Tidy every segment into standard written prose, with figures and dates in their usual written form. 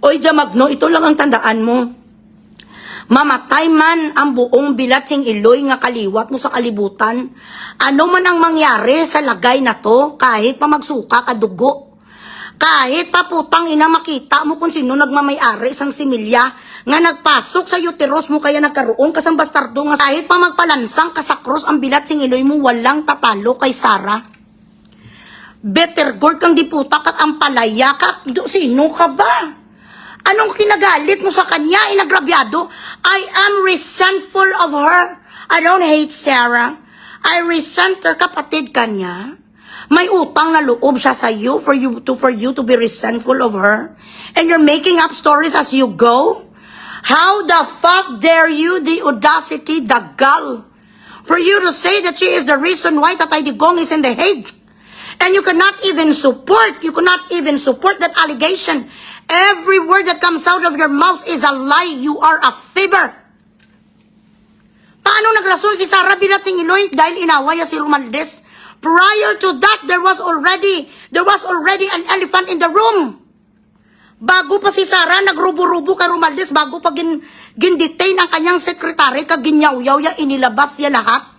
Oy, Jamagno, ito lang ang tandaan mo. Mamatay man ang buong bilating Iloy nga kaliwat mo sa kalibutan, ano man ang mangyari sa lagay na to, kahit pa magsuka ka dugo, kahit pa putang ina makita mo kung sino nagmamayari isang similya nga nagpasok sa uterus mo kaya nagkaroon ka sang bastardo nga, kahit pa magpalansang ka sa cross ang bilating Iloy mo, walang tatalo kay Sarah. Better God kang diputa kag ang palaya ka, sino ka ba? Anong kinagalit mo sa kanya? Inagrabyado? I am resentful of her. I don't hate Sarah. I resent her, kapatid kanya. May utang na loob siya sa you for you to be resentful of her. And you're making up stories as you go? How the fuck dare you, the audacity, the gall, for you to say that she is the reason why Tatay Digong is in The Hague? And you cannot even support that allegation. Every word that comes out of your mouth is a lie. You are a fibber. Paano naglason si Sarah Bilating Iloy dahil inaway si Romualdez? Prior to that, there was already an elephant in the room. Bago pa si Sarah nagrubo-rubo kay Romualdez, bago pa gin-detain ang kanyang sekretary, kag ginyaw-yaw ya, inilabas ya lahat.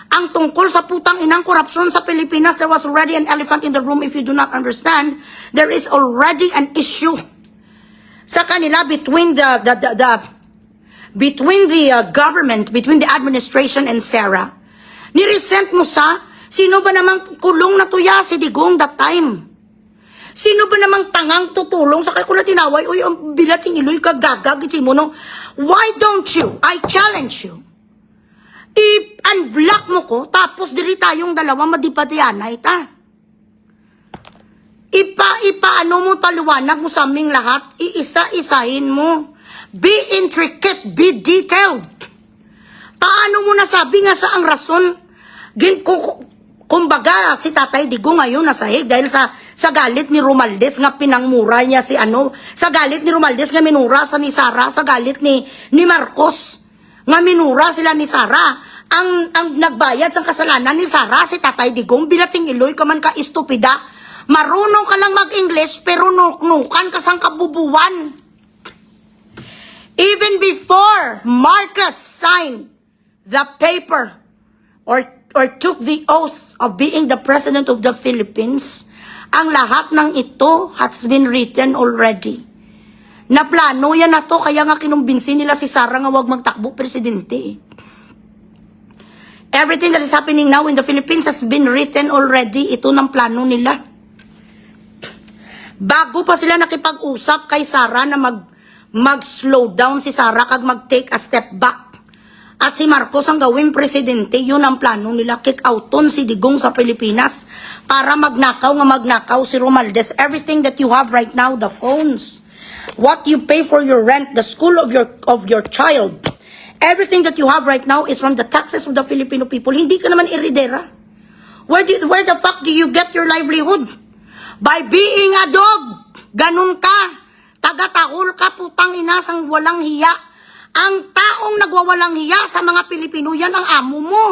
Ang tungkol sa putang inang korupsyon sa Pilipinas, there was already an elephant in the room. If you do not understand, there is already an issue sa kanila between the government, between the administration and Sarah. Niresent mo sa, sino ba namang kulong na tuya si Digong that time? Sino ba namang tangang tutulong sa kay kula tinaway, uy, ang Bilating Iloy kagagag, mo no? Why don't you, I challenge you, i-unblock mo ko, tapos diri tayong dalawa madipatianay ta. Ipaano mo, paliwanag mo sa aming lahat, iisa-isahin mo. Be intricate, be detailed. Paano mo nasabi nga sa ang rason, kumbaga si Tatay Digong ngayon nasa Hague dahil sa galit ni Romualdez nga pinangmura niya sa galit ni Romualdez nga minura sa ni Sarah, sa galit ni Marcos nga minura sila ni Sarah. Ang nagbayad sa kasalanan ni Sarah, si Tatay Digong. Bilating Iloy ka man ka istupida. Marunong ka lang mag-English, pero nukan ka sang kabubuan. Even before Marcos signed the paper or took the oath of being the President of the Philippines, ang lahat ng ito has been written already. Naplano yan na to, kaya nga kinumbinsin nila si Sarah nga wag magtakbo presidente. Everything that is happening now in the Philippines has been written already. Ito ng plano nila. Bago pa sila nakipag-usap kay Sarah na mag-slow down si Sarah kag mag-take a step back. At si Marcos ang gawing presidente, yun ang plano nila. Kick outon si Digong sa Pilipinas para magnakaw si Romualdez. Everything that you have right now, the phones, what you pay for your rent, the school of your child, everything that you have right now is from the taxes of the Filipino people. Hindi ka naman iridera. Where the fuck do you get your livelihood? By being a dog. Ganun ka. Tagatahol ka, putang inasang walang hiya. Ang taong nagwawalang hiya sa mga Pilipino, yan ang amo mo.